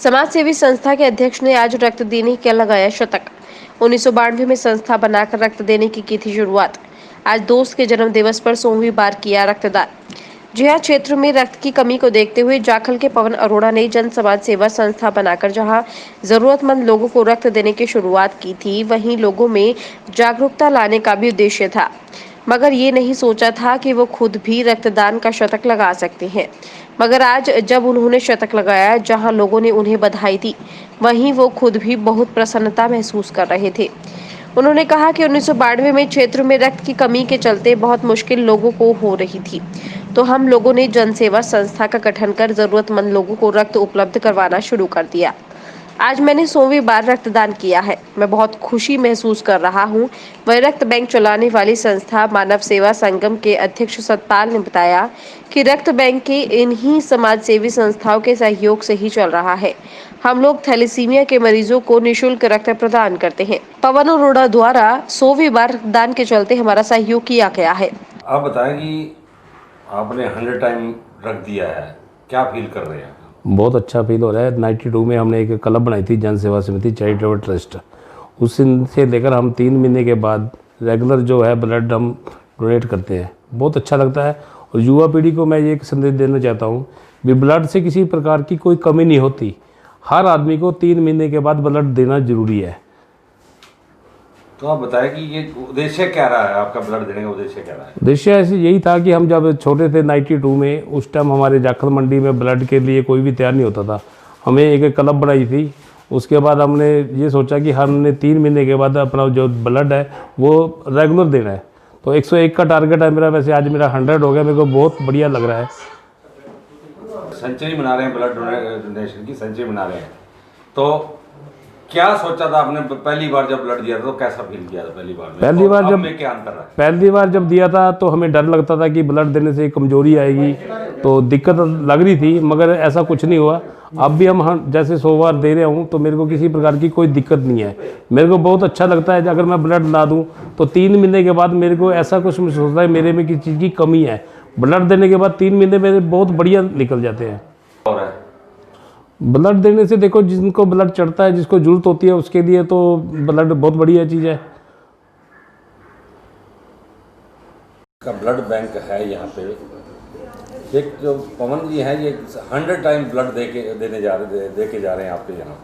समाज सेवी संस्था के अध्यक्ष ने आज रक्त देने का लगाया शतक। 1992 में संस्था बनाकर रक्त देने की थी शुरुआत। आज दोस्त के जन्म दिवस पर 100वीं बार किया रक्तदान। जी हाँ, क्षेत्र में रक्त की कमी को देखते हुए जाखल के पवन अरोड़ा ने जन समाज सेवा संस्था बनाकर जहां जरूरतमंद लोगों को रक्त देने की शुरुआत की थी, वहीं लोगों में जागरूकता लाने का भी उद्देश्य था। मगर ये नहीं सोचा था कि वो खुद भी रक्तदान का शतक लगा सकते हैं। मगर आज जब उन्होंने शतक लगाया, जहां लोगों ने उन्हें बधाई दी, वहीं वो खुद भी बहुत प्रसन्नता महसूस कर रहे थे। उन्होंने कहा कि 1992 में क्षेत्र में रक्त की कमी के चलते बहुत मुश्किल लोगों को हो रही थी, तो हम लोगों ने जनसेवा संस्था का गठन कर जरूरतमंद लोगों को रक्त उपलब्ध करवाना शुरू कर दिया। आज मैंने 100वीं बार रक्तदान किया है। मैं बहुत खुशी महसूस कर रहा हूँ। वह रक्त बैंक चलाने वाली संस्था मानव सेवा संगम के अध्यक्ष सतपाल ने बताया कि रक्त बैंक के इन्हीं समाज सेवी संस्थाओं के सहयोग से ही चल रहा है। हम लोग थैलेसीमिया के मरीजों को निःशुल्क रक्त प्रदान करते हैं। पवन अरोड़ा द्वारा 100वीं बार रक्तदान के चलते हमारा सहयोग किया गया है। आप बताएं कि आपने 100 टाइम रख दिया है, क्या फील कर रहे हैं? बहुत अच्छा फील हो रहा है। 92 में हमने एक क्लब बनाई थी, जन सेवा समिति चैरिटेबल ट्रस्ट। उस दिन से लेकर हम 3 महीने के बाद रेगुलर जो है ब्लड हम डोनेट करते हैं। बहुत अच्छा लगता है। और युवा पीढ़ी को मैं ये एक संदेश देना चाहता हूँ भी ब्लड से किसी प्रकार की कोई कमी नहीं होती। हर आदमी को 3 महीने के बाद ब्लड देना जरूरी है। तो आप बताएं कि ये उद्देश्य क्या रहा है, आपका ब्लड देने का उद्देश्य क्या रहा है? उद्देश्य ऐसे यही था कि हम जब छोटे थे 92 में, उस टाइम हमारे जाखल मंडी में ब्लड के लिए कोई भी तैयार नहीं होता था। हमें एक क्लब बनाई थी। उसके बाद हमने ये सोचा कि हमने 3 महीने के बाद अपना जो ब्लड है वो रेगुलर देना है। तो 101 का टारगेट है मेरा। वैसे आज मेरा 100 हो गया। मेरे को बहुत बढ़िया लग रहा है। सेंचुरी मना रहे हैं, ब्लड डोनेशन की सेंचुरी मना रहे हैं, तो क्या सोचा था आपने पहली बार जब ब्लड दिया था? तो कैसा फील किया था पहली बार में? पहली बार जब क्या अंतर है? पहली बार जब दिया था तो हमें डर लगता था कि ब्लड देने से कमजोरी आएगी, तो दिक्कत लग रही थी, मगर ऐसा कुछ नहीं हुआ। अब भी हम जैसे 100 बार दे रहे हूँ तो मेरे को किसी प्रकार की कोई दिक्कत नहीं है। मेरे को बहुत अच्छा लगता है। अगर मैं ब्लड ना दूँ तो 3 महीने के बाद मेरे को ऐसा कुछ महसूस होता है मेरे में किसी चीज़ की कमी है। ब्लड देने के बाद 3 महीने मेरे बहुत बढ़िया निकल जाते हैं। और ब्लड देने से देखो, जिनको ब्लड चढ़ता है, जिसको जरूरत होती है, उसके लिए तो ब्लड बहुत बढ़िया चीज़ है। का ब्लड बैंक है यहाँ पे। एक जो पवन जी हैं, ये 100 टाइम ब्लड देके जा रहे हैं आपके यहाँ।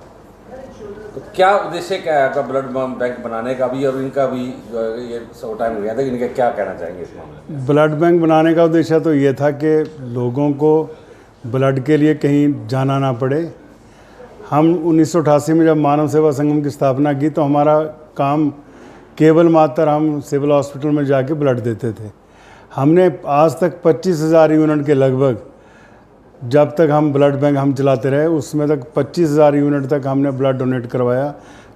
तो क्या उद्देश्य क्या है आपका ब्लड बैंक बनाने का भी और इनका भी? जो ये 100 टाइम हो गया था, इनका क्या कहना चाहेंगे इस मामले में? ब्लड बैंक बनाने का उद्देश्य तो ये था कि लोगों को ब्लड के लिए कहीं जाना ना पड़े। हम 1988 में जब मानव सेवा संगम की स्थापना की तो हमारा काम केवल मात्र हम सिविल हॉस्पिटल में जाके ब्लड देते थे। हमने आज तक 25,000 यूनिट के लगभग, जब तक हम ब्लड बैंक हम चलाते रहे, उसमें तक 25,000 यूनिट तक हमने ब्लड डोनेट करवाया।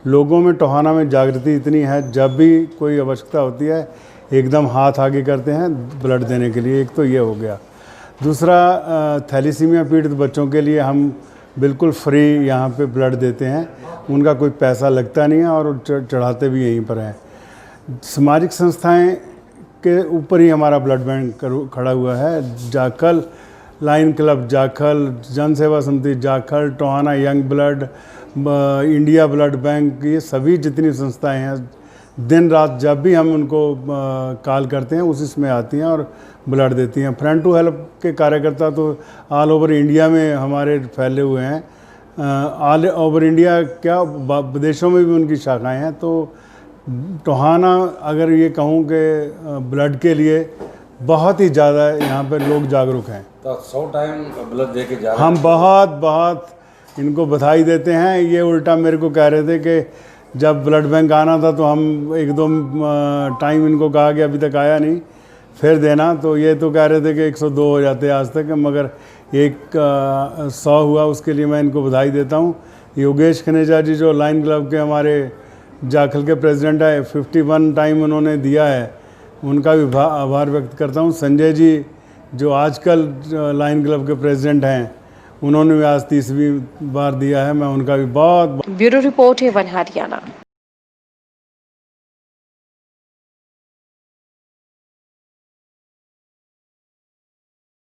लोगों में टोहाना में जागृति इतनी है, जब भी कोई आवश्यकता होती है एकदम हाथ आगे करते हैं ब्लड देने के लिए। एक तो ये हो गया। दूसरा, थैलेसीमिया पीड़ित बच्चों के लिए हम बिल्कुल फ्री यहाँ पे ब्लड देते हैं। उनका कोई पैसा लगता नहीं है और चढ़ाते भी यहीं पर हैं। सामाजिक संस्थाएं के ऊपर ही हमारा ब्लड बैंक खड़ा हुआ है। जाखल लाइन क्लब जाखल, जन सेवा समिति Jakhal, Tohana young blood, India blood bank, ये सभी जितनी संस्थाएं हैं, दिन रात जब भी हम उनको कॉल करते हैं उस इसमें आती हैं और ब्लड देती हैं। फ्रंट टू हेल्प के कार्यकर्ता तो ऑल ओवर इंडिया में हमारे फैले हुए हैं। ऑल ओवर इंडिया क्या, विदेशों में भी उनकी शाखाएं हैं। तो टोहाना, अगर ये कहूँ कि ब्लड के लिए बहुत ही ज़्यादा यहाँ पे लोग जागरूक हैं। तो 100 टाइम ब्लड दे के जा रहे हैं। हम बहुत इनको बधाई देते हैं। ये उल्टा मेरे को कह रहे थे कि जब ब्लड बैंक आना था तो हम 1-2 टाइम इनको कहा कि अभी तक आया नहीं, फिर देना। तो ये तो कह रहे थे कि 102 हो जाते आज तक, मगर एक 100 हुआ, उसके लिए मैं इनको बधाई देता हूँ। योगेश खनेजा जी जो लाइन क्लब के हमारे जाखल के प्रेसिडेंट है, 51 टाइम उन्होंने दिया है, उनका भी आभार व्यक्त करता हूँ। संजय जी जो आजकल लाइन क्लब के प्रेसिडेंट हैं, उन्होंने भी आज 30वीं बार दिया है। मैं उनका भी बहुत। ब्यूरो रिपोर्ट है वन हरियाणा।